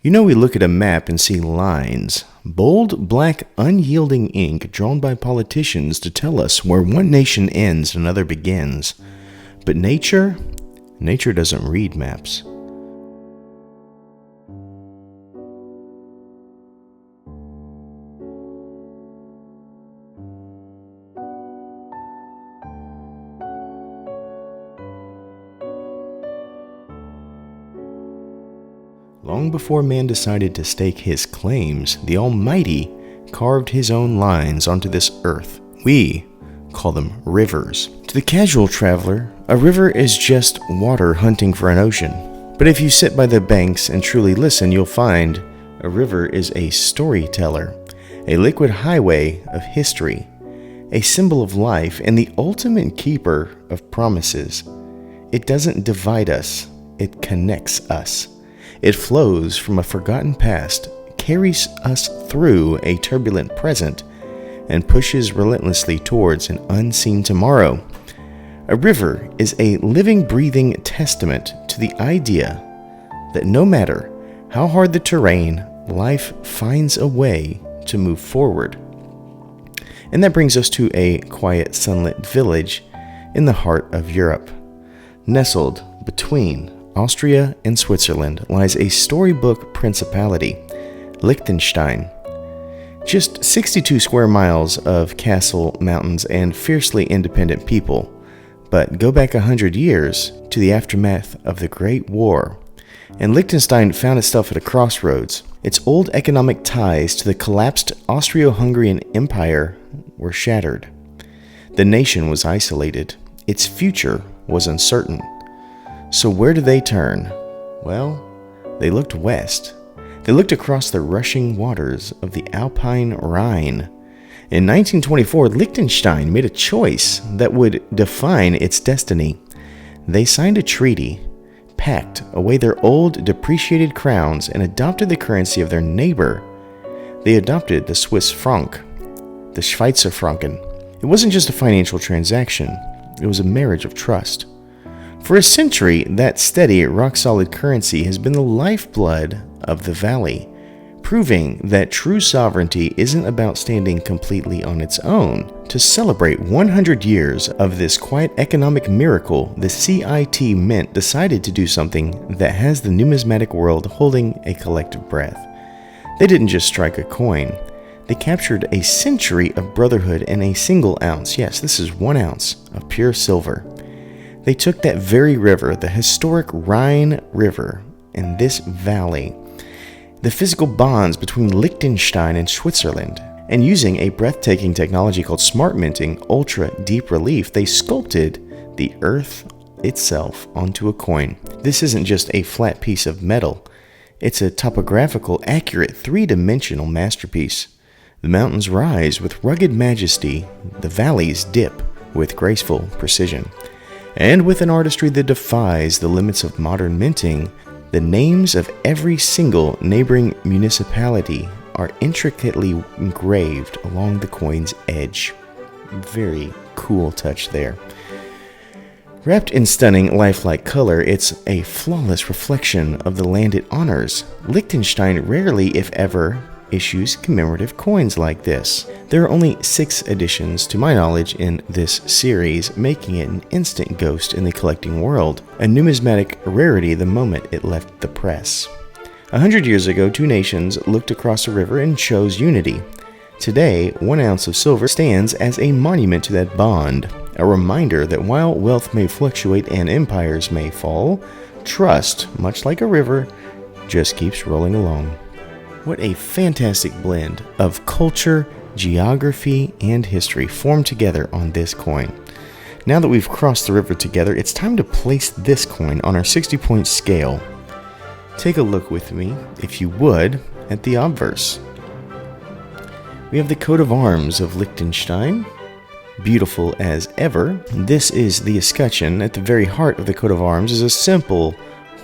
We look at a map and see lines, bold, black, unyielding ink drawn by politicians to tell us where one nation ends and another begins. But nature doesn't read maps. Long before man decided to stake his claims, the Almighty carved his own lines onto this earth. We call them rivers. To the casual traveler, a river is just water hunting for an ocean. But if you sit by the banks and truly listen, you'll find a river is a storyteller, a liquid highway of history, a symbol of life, and the ultimate keeper of promises. It doesn't divide us, it connects us. It flows from a forgotten past, carries us through a turbulent present, and pushes relentlessly towards an unseen tomorrow. A river is a living, breathing testament to the idea that no matter how hard the terrain, life finds a way to move forward. And that brings us to a quiet, sunlit village in the heart of Europe. Nestled between Austria and Switzerland lies a storybook principality, Liechtenstein. Just 62 square miles of castle, mountains, and fiercely independent people. But go back 100 years to the aftermath of the Great War, and Liechtenstein found itself at a crossroads. Its old economic ties to the collapsed Austro-Hungarian Empire were shattered. The nation was isolated. Its future was uncertain. So where did they turn? Well, they looked west. They looked across the rushing waters of the Alpine Rhine. In 1924, Liechtenstein made a choice that would define its destiny. They signed a treaty, packed away their old depreciated crowns, and adopted the currency of their neighbor. They adopted the Swiss franc, the Schweizer Franken. It wasn't just a financial transaction. It was a marriage of trust. For a century, that steady, rock-solid currency has been the lifeblood of the valley, proving that true sovereignty isn't about standing completely on its own. To celebrate 100 years of this quiet economic miracle, the CIT Mint decided to do something that has the numismatic world holding a collective breath. They didn't just strike a coin. They captured a century of brotherhood in a single ounce. Yes, this is 1 ounce of pure silver. They took that very river, the historic Rhine River, and this valley, the physical bonds between Liechtenstein and Switzerland, and using a breathtaking technology called smart minting, ultra deep relief, they sculpted the earth itself onto a coin. This isn't just a flat piece of metal. It's a topographical, accurate, three-dimensional masterpiece. The mountains rise with rugged majesty, the valleys dip with graceful precision. And with an artistry that defies the limits of modern minting, the names of every single neighboring municipality are intricately engraved along the coin's edge. Very cool touch there. Wrapped in stunning, lifelike color, it's a flawless reflection of the land it honors. Liechtenstein rarely, if ever, issues commemorative coins like this. There are only 6 editions, to my knowledge, in this series, making it an instant ghost in the collecting world, a numismatic rarity the moment it left the press. 100 years ago, 2 nations looked across a river and chose unity. Today, 1 ounce of silver stands as a monument to that bond, a reminder that while wealth may fluctuate and empires may fall, trust, much like a river, just keeps rolling along. What a fantastic blend of culture, geography, and history formed together on this coin. Now that we've crossed the river together, it's time to place this coin on our 60-point scale. Take a look with me, if you would, at the obverse. We have the coat of arms of Liechtenstein, beautiful as ever. This is the escutcheon. At the very heart of the coat of arms is a simple,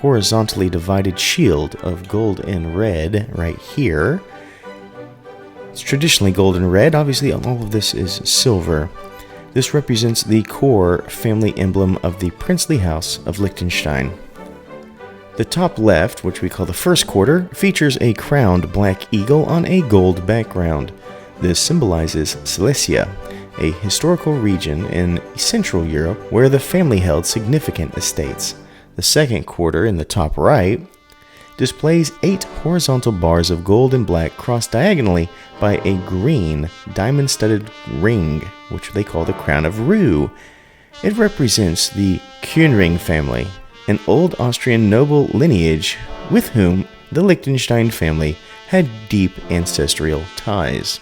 horizontally divided shield of gold and red right here. It's traditionally gold and red. Obviously, all of this is silver. This represents the core family emblem of the princely house of Liechtenstein. The top left, which we call the first quarter, features a crowned black eagle on a gold background. This symbolizes Silesia, a historical region in Central Europe where the family held significant estates. The second quarter in the top right displays 8 horizontal bars of gold and black crossed diagonally by a green diamond-studded ring, which they call the Crown of Rue. It represents the Könring family, an old Austrian noble lineage with whom the Liechtenstein family had deep ancestral ties.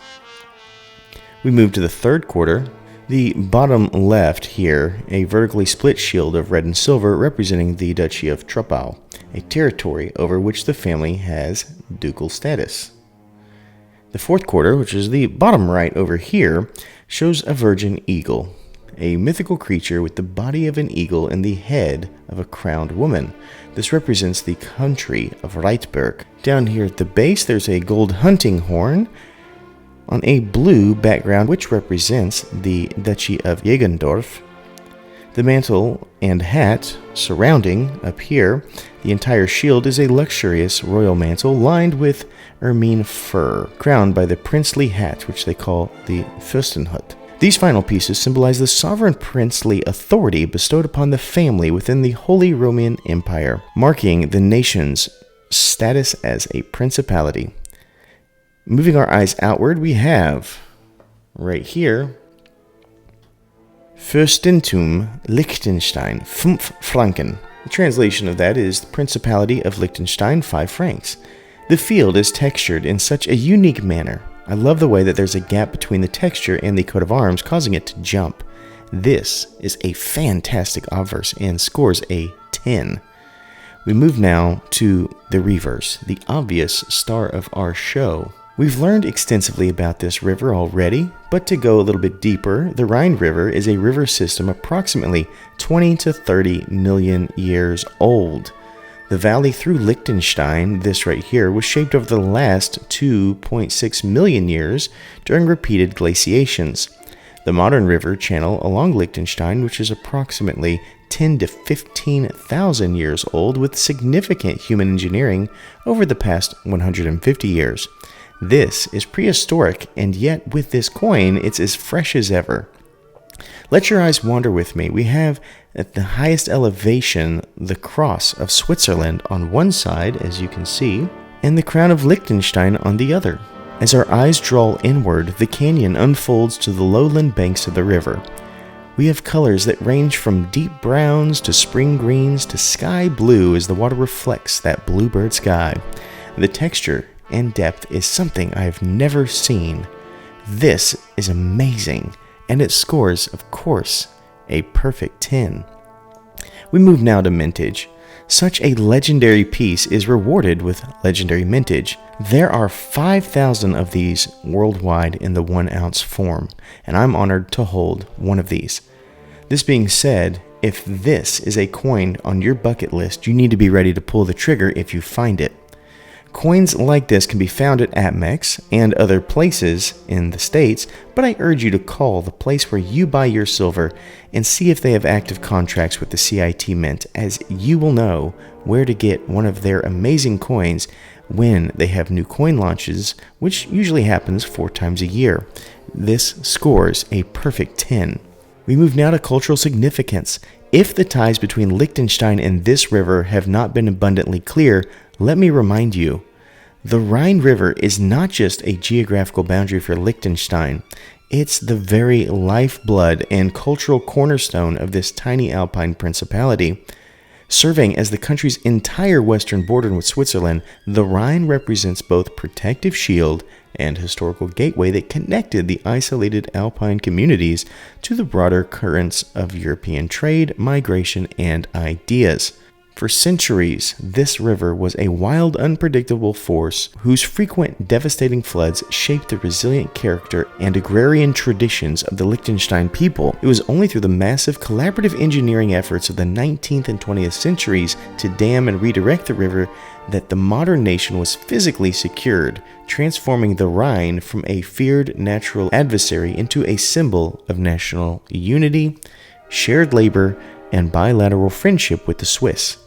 We move to the third quarter. The bottom left here, a vertically split shield of red and silver representing the Duchy of Troppau, a territory over which the family has ducal status. The fourth quarter, which is the bottom right over here, shows a virgin eagle, a mythical creature with the body of an eagle and the head of a crowned woman. This represents the country of Reitberg. Down here at the base, there's a gold hunting horn on a blue background, which represents the Duchy of Jägendorf. The mantle and hat surrounding up here, the entire shield is a luxurious royal mantle lined with ermine fur, crowned by the princely hat, which they call the Fürstenhut. These final pieces symbolize the sovereign princely authority bestowed upon the family within the Holy Roman Empire, marking the nation's status as a principality. Moving our eyes outward, we have, right here, Fürstentum Liechtenstein, 5 Franken. The translation of that is the Principality of Liechtenstein, 5 francs. The field is textured in such a unique manner. I love the way that there's a gap between the texture and the coat of arms, causing it to jump. This is a fantastic obverse and scores a 10. We move now to the reverse, the obvious star of our show. We've learned extensively about this river already, but to go a little bit deeper, the Rhine River is a river system approximately 20 to 30 million years old. The valley through Liechtenstein, this right here, was shaped over the last 2.6 million years during repeated glaciations. The modern river channel along Liechtenstein, which is approximately 10 to 15,000 years old with significant human engineering over the past 150 years. This is prehistoric, and yet with this coin, it's as fresh as ever. Let your eyes wander with me. We have at the highest elevation the cross of Switzerland on one side, as you can see, and the crown of Liechtenstein on the other. As our eyes draw inward, the canyon unfolds to the lowland banks of the river. We have colors that range from deep browns to spring greens to sky blue as the water reflects that bluebird sky. The texture and depth is something I have never seen. This is amazing, and it scores, of course, a perfect 10. We move now to mintage. Such a legendary piece is rewarded with legendary mintage. There are 5,000 of these worldwide in the 1 ounce form, and I'm honored to hold one of these. This being said, if this is a coin on your bucket list, you need to be ready to pull the trigger if you find it. Coins like this can be found at APMEX and other places in the States, but I urge you to call the place where you buy your silver and see if they have active contracts with the CIT Mint, as you will know where to get one of their amazing coins when they have new coin launches, which usually happens 4 times a year. This scores a perfect 10. We move now to cultural significance. If the ties between Liechtenstein and this river have not been abundantly clear, let me remind you, the Rhine River is not just a geographical boundary for Liechtenstein, it's the very lifeblood and cultural cornerstone of this tiny alpine principality. Serving as the country's entire western border with Switzerland, the Rhine represents both protective shield and historical gateway that connected the isolated alpine communities to the broader currents of European trade, migration, and ideas. For centuries, this river was a wild, unpredictable force whose frequent, devastating floods shaped the resilient character and agrarian traditions of the Liechtenstein people. It was only through the massive collaborative engineering efforts of the 19th and 20th centuries to dam and redirect the river that the modern nation was physically secured, transforming the Rhine from a feared natural adversary into a symbol of national unity, shared labor, and bilateral friendship with the Swiss.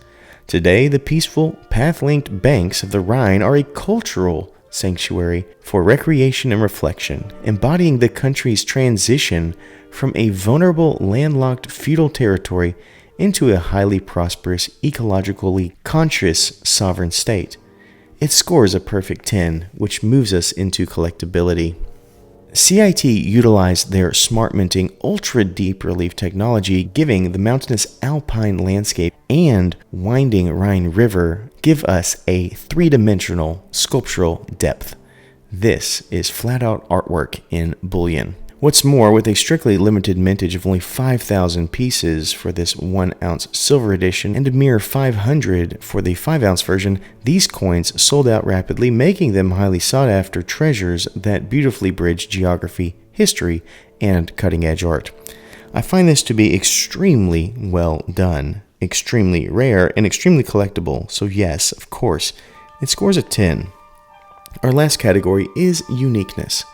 Today, the peaceful, path-linked banks of the Rhine are a cultural sanctuary for recreation and reflection, embodying the country's transition from a vulnerable, landlocked feudal territory into a highly prosperous, ecologically conscious sovereign state. It scores a perfect 10, which moves us into collectability. CIT utilized their smart minting ultra-deep relief technology, giving the mountainous alpine landscape and winding Rhine River give us a three-dimensional sculptural depth. This is flat-out artwork in Bullion. What's more, with a strictly limited mintage of only 5,000 pieces for this 1-ounce silver edition and a mere 500 for the 5-ounce version, these coins sold out rapidly, making them highly sought-after treasures that beautifully bridge geography, history, and cutting-edge art. I find this to be extremely well done, extremely rare, and extremely collectible, so yes, of course, it scores a 10. Our last category is uniqueness.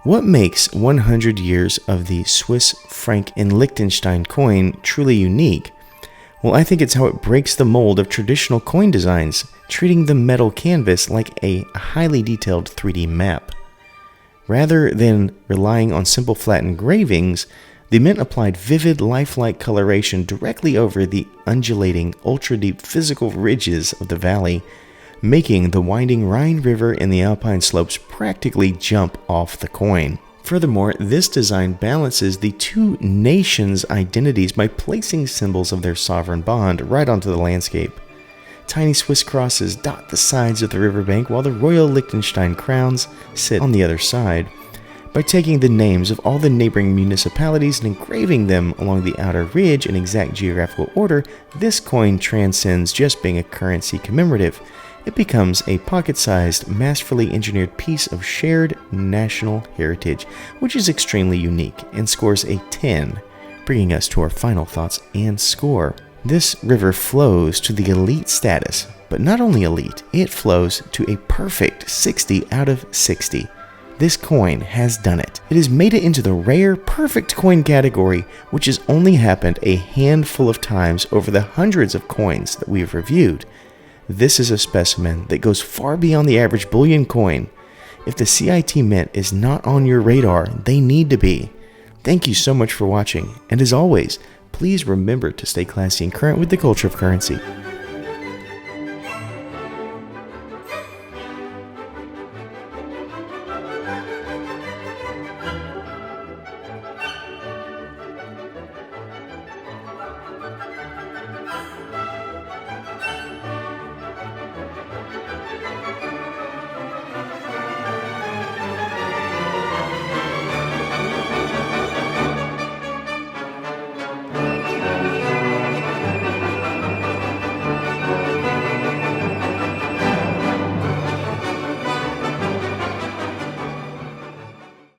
What makes 100 years of the Swiss franc and Liechtenstein coin truly unique? Well, I think it's how it breaks the mold of traditional coin designs, treating the metal canvas like a highly detailed 3D map. Rather than relying on simple flat engravings, the mint applied vivid, lifelike coloration directly over the undulating, ultra-deep physical ridges of the valley, making the winding Rhine River and the alpine slopes practically jump off the coin. Furthermore, this design balances the two nations' identities by placing symbols of their sovereign bond right onto the landscape. Tiny Swiss crosses dot the sides of the riverbank, while the royal Liechtenstein crowns sit on the other side. By taking the names of all the neighboring municipalities and engraving them along the outer ridge in exact geographical order, this coin transcends just being a currency commemorative. It becomes a pocket-sized, masterfully engineered piece of shared national heritage, which is extremely unique and scores a 10, bringing us to our final thoughts and score. This river flows to the elite status, but not only elite, it flows to a perfect 60 out of 60. This coin has done it. It has made it into the rare, perfect coin category, which has only happened a handful of times over the hundreds of coins that we have reviewed. This is a specimen that goes far beyond the average bullion coin. If the CIT mint is not on your radar, they need to be. Thank you so much for watching, and as always, please remember to stay classy and current with the culture of currency.